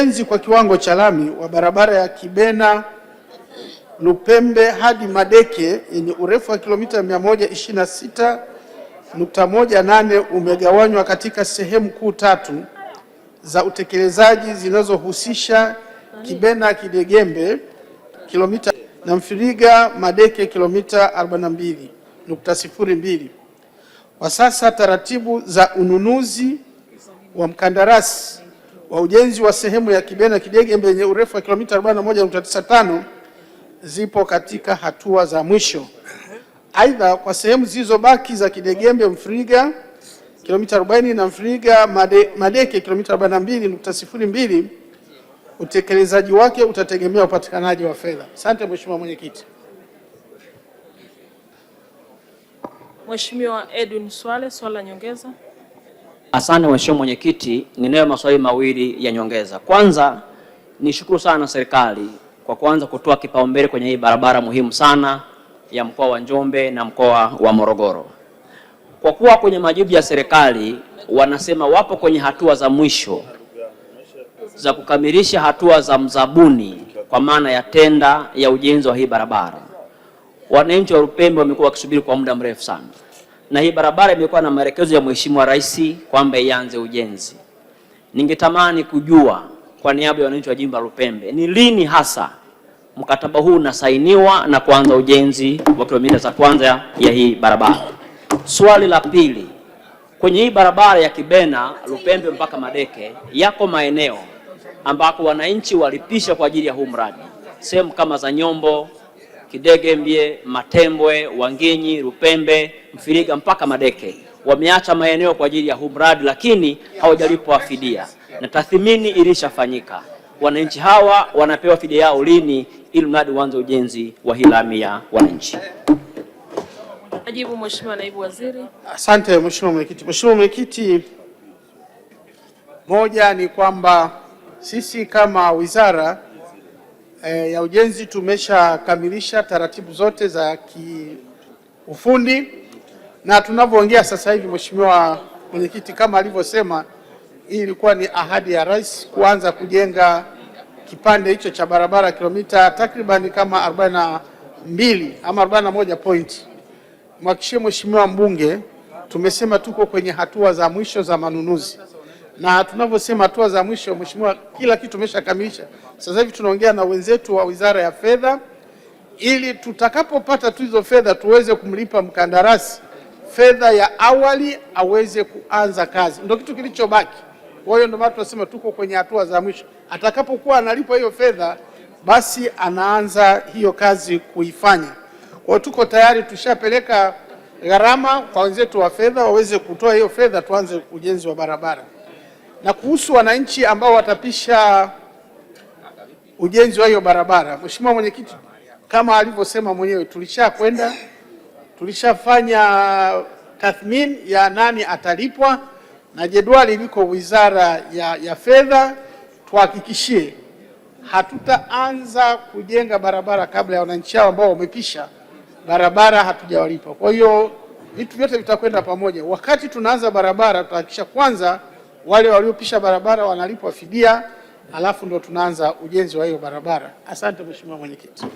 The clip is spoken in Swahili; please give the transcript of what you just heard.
Ujenzi kwa kiwango cha lami wa barabara ya Kibena Lupembe hadi Madeke yenye urefu wa kilomita 126.18 umegawanywa katika sehemu kuu tatu za utekelezaji zinazohusisha Kibena Kidegembe kilomita na Mfiriga Madeke kilomita 42.02. Kwa sasa taratibu za ununuzi wa mkandarasi wa ujenzi wa sehemu ya Kibena Kidegembe yenye urefu wa kilomita 41.95 zipo katika hatua za mwisho. Aidha, kwa sehemu zilizobaki za Kidegembe Mfiriga kilomita 40 na Mfiriga Madeke kilomita 42.02, utekelezaji wake utategemea upatikanaji wa fedha. Asante Mheshimiwa Mwenyekiti. Mheshimiwa Edwin Swale, swali la nyongeza. Asante Mheshimiwa Mwenyekiti, ninayo maswali mawili ya nyongeza. Kwanza, nishukuru sana serikali kwa kuanza kutoa kipaumbele kwenye hii barabara muhimu sana ya mkoa wa Njombe na mkoa wa Morogoro. Kwa kuwa kwenye majibu ya serikali wanasema wapo kwenye hatua za mwisho za kukamilisha hatua za mzabuni kwa maana ya tenda ya ujenzi wa hii barabara. Wananchi wa Lupembe wamekuwa wakisubiri kwa muda mrefu sana. Na hii barabara imekuwa na maelekezo ya Mheshimiwa Rais kwamba ianze ujenzi. Ningetamani kujua kwa niaba ya wananchi wa jimbo la Lupembe, ni lini hasa mkataba huu unasainiwa na kuanza ujenzi wa kilomita za kwanza ya hii barabara? Swali la pili, kwenye hii barabara ya Kibena Lupembe mpaka Madeke yako maeneo ambako wananchi walipisha kwa ajili ya huu mradi. Sehemu kama za Nyombo, Kidegembe, Matembwe, Wanginyi, Lupembe, Mfiriga mpaka Madeke wameacha maeneo kwa ajili ya huu mradi, lakini hawajalipwa fidia na tathmini ilishafanyika. Wananchi hawa wanapewa fidia yao lini ili mradi uanze ujenzi wa hii lami ya wananchi? Majibu Mheshimiwa Naibu Waziri. Asante Mheshimiwa Mwenyekiti. Mheshimiwa Mwenyekiti, moja ni kwamba sisi kama Wizara ya Ujenzi tumeshakamilisha taratibu zote za kiufundi, na tunavyoongea sasa hivi Mheshimiwa Mwenyekiti, kama alivyosema, hii ilikuwa ni ahadi ya Rais kuanza kujenga kipande hicho cha barabara kilomita takriban kama 42 ama 41 point. Mhakikishie Mheshimiwa mbunge, tumesema tuko kwenye hatua za mwisho za manunuzi, na tunavyosema hatua za mwisho Mheshimiwa, kila kitu tumeshakamilisha. Sasa hivi tunaongea na wenzetu wa Wizara ya Fedha ili tutakapopata tu hizo fedha tuweze kumlipa mkandarasi fedha ya awali aweze kuanza kazi. Ndio kitu kilichobaki. Kwa hiyo ndio maana tunasema tuko kwenye hatua za mwisho. Atakapokuwa analipwa hiyo fedha, basi anaanza hiyo kazi kuifanya. Kwa hiyo tuko tayari, tushapeleka gharama kwa wenzetu wa fedha waweze kutoa hiyo fedha, tuanze ujenzi wa barabara. Na kuhusu wananchi ambao watapisha ujenzi wa hiyo barabara, Mheshimiwa Mwenyekiti, kama alivyosema mwenyewe, tulishafanya tathmini ya nani atalipwa na jedwali liko Wizara ya Fedha. Tuhakikishie hatutaanza kujenga barabara kabla ya wananchi hao ambao wamepisha barabara hatujawalipa. Kwa hiyo vitu vyote vitakwenda pamoja. Wakati tunaanza barabara tutahakikisha kwanza wale waliopisha barabara wanalipwa fidia, alafu ndo tunaanza ujenzi wa hiyo barabara. Asante Mheshimiwa Mwenyekiti.